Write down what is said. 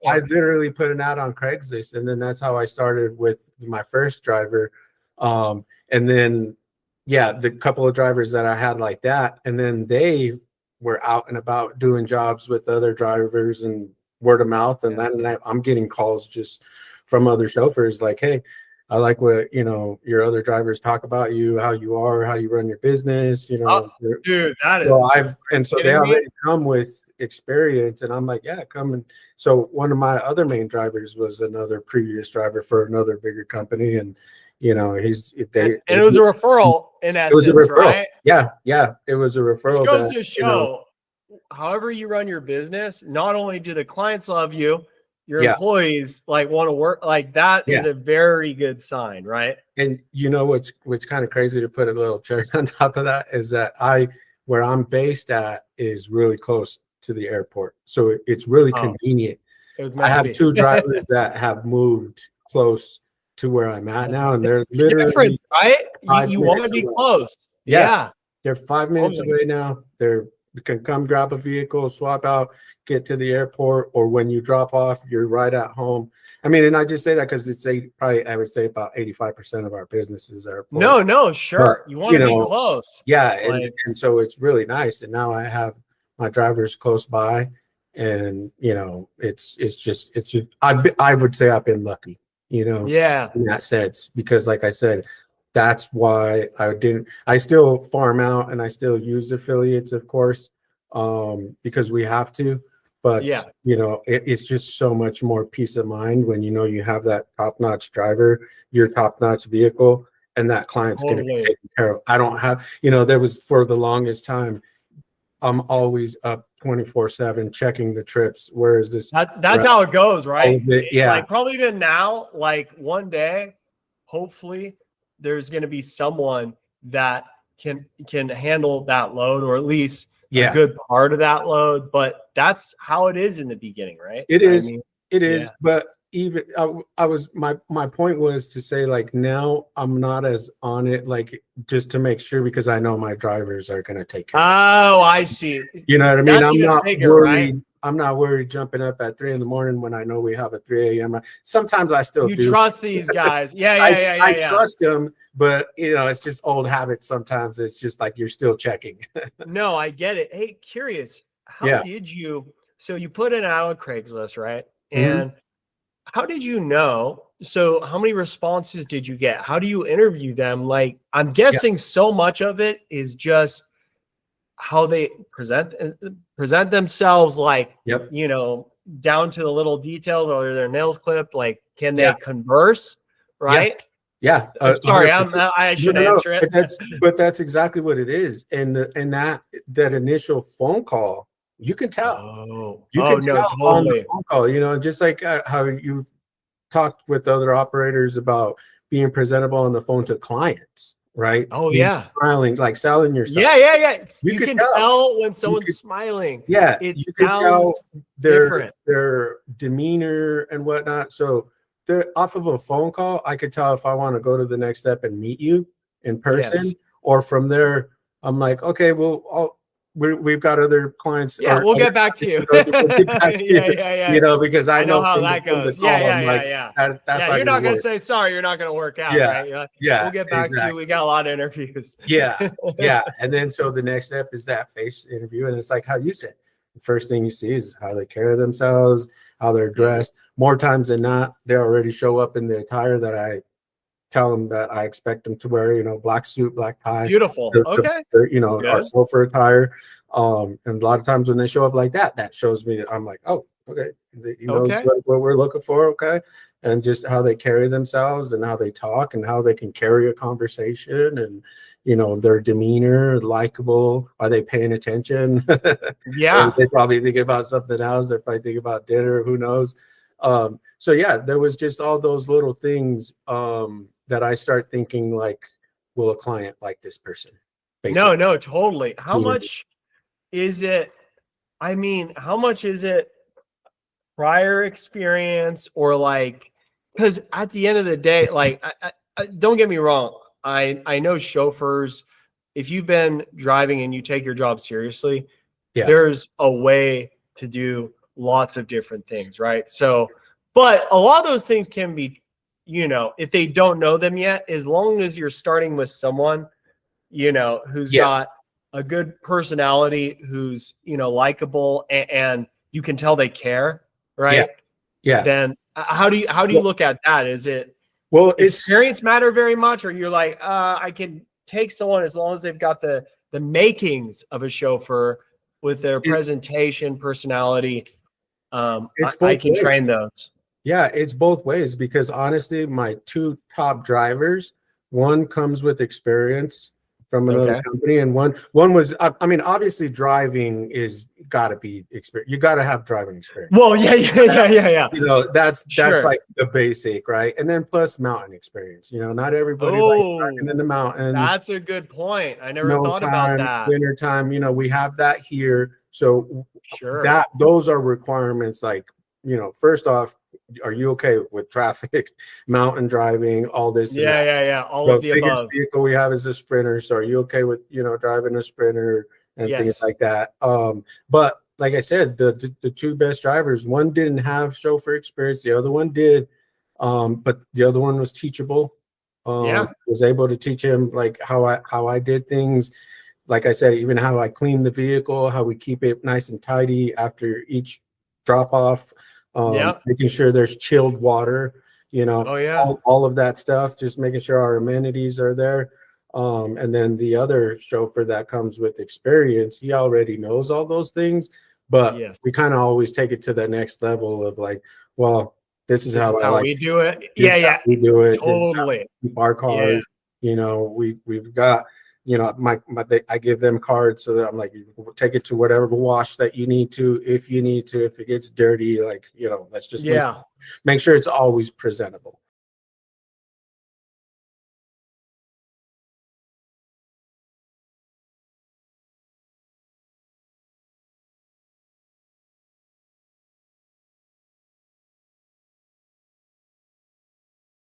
I literally put an ad on Craigslist, and then that's how I started with my first driver. And then, yeah, the couple of drivers that I had like that, and then they were out and about doing jobs with other drivers and word of mouth. And then I'm getting calls just from other chauffeurs like, hey, I like what, your other drivers talk about you, how you are, how you run your business, Dude, that is. So they already come with experience, and I'm like, yeah, come. And so one of my other main drivers was another previous driver for another bigger company, and it was a referral in essence. It was a referral, right? Yeah, it was a referral. Which goes to show, however you run your business, not only do the clients love you, your employees want to work, that is a very good sign, right? And what's kind of crazy, to put a little cherry on top of that, is that where I'm based at is really close to the airport, so it's really convenient. I have two drivers that have moved close to where I'm at now, and they're literally different, right? You want to be close. Yeah, they're 5 minutes away now. You can come grab a vehicle, swap out, get to the airport, or when you drop off, you're right at home. I mean, and I just say that because it's I would say about 85% of our businesses are airport. No, sure. But, you want to be close. Yeah, and so it's really nice. And now I have my drivers close by, and it's just I would say I've been lucky, in that sense, because like I said, that's why I still farm out, and I still use affiliates, of course, because we have to. But it's just so much more peace of mind when you have that top-notch driver, your top-notch vehicle, and that client's going to be taken care of. I don't have, there was, for the longest time, I'm always up 24/7 checking the trips. Where is this? That's how it goes, right? Yeah. Probably even now, one day, hopefully, there's going to be someone that can handle that load, or at least a good part of that load. But that's how it is in the beginning, right? It is. It is. But even my point was to say, now I'm not as on it, just to make sure, because I know my drivers are going to take care of it. Oh, I see. You know what I mean? That's I'm not bigger, worried. Right? I'm not worried jumping up at 3 a.m. when I know we have a 3 a.m. Sometimes I still do. You trust these guys. Yeah. I trust them, but it's just old habits. Sometimes it's just you're still checking. No, I get it. Hey, curious. How did you, so you put it out on Craigslist, right? And how did you know? So how many responses did you get? How do you interview them? I'm guessing so much of it is just how they present themselves, down to the little details, whether their nails clipped, can they converse, right? Yeah. Sorry, I should answer it. But that's exactly what it is. And that initial phone call, you can tell. You can tell on the phone call, just like how you've talked with other operators about being presentable on the phone to clients, right? Oh, smiling, selling yourself. Yeah. You can tell when someone's smiling. Yeah, you can tell their demeanor and whatnot. So off of a phone call, I could tell if I want to go to the next step and meet you in person, or from there, I'm like, okay, well, we've got other clients. Yeah, we'll get back to you. Yeah. Because I know how that goes. Yeah. You're not going to say, sorry, you're not going to work out, right? Yeah. We'll get back to you. We got a lot of interviews. Yeah. And then so the next step is that face interview. And it's like how you said, the first thing you see is how they carry themselves, how they're dressed. More times than not, they already show up in the attire that I tell them that I expect them to wear, black suit, black tie. Beautiful. Okay. Our chauffeur attire. And a lot of times when they show up like that, that shows me that I'm like, oh, okay. What we're looking for. Okay. And just how they carry themselves and how they talk and how they can carry a conversation and, their demeanor, likable. Are they paying attention? Yeah. They probably think about something else. They're probably thinking about dinner. Who knows? So yeah, there was just all those little things that I start thinking will a client like this person? Basically. No, totally. How much is it? I mean, how much is it prior experience or because at the end of the day, I don't get me wrong. I know chauffeurs, if you've been driving and you take your job seriously, there's a way to do lots of different things, right? So, but a lot of those things can be, you know, if they don't know them yet, as long as you're starting with someone, you know, who's got a good personality, who's, you know, likable, and you can tell they care, right? Yeah. Then how do you look at that? Is it, experience matter very much, or you're like, I can take someone as long as they've got the makings of a chauffeur with their presentation, personality. I can train those. Yeah, it's both ways, because honestly, my two top drivers, one comes with experience from another company, and one was, I mean, obviously driving is got to be experience. You got to have driving experience. Well, yeah. You know, that's like the basic, right? And then plus mountain experience. You know, not everybody likes driving in the mountains. That's a good point. I never thought about that. Winter time, you know, we have that here. So those are requirements. Like, you know, first off, are you okay with traffic, mountain driving, all this? Yeah. All of the above. The biggest vehicle we have is a Sprinter. So are you okay with, you know, driving a Sprinter and things like that? But like I said, the two best drivers, one didn't have chauffeur experience, the other one did. But the other one was teachable. Was able to teach him like how I did things. Like I said, even how I clean the vehicle, how we keep it nice and tidy after each drop off. Making sure there's chilled water, you know, all of that stuff, just making sure our amenities are there. And then the other chauffeur that comes with experience, he already knows all those things, but we kind of always take it to the next level of like, well, this is how we do it. We do it. Totally. Keep our cars, you know, we've got, you know, I give them cards so that I'm like, take it to whatever wash that you need to, if you need to, if it gets dirty, like, you know, let's just make sure it's always presentable.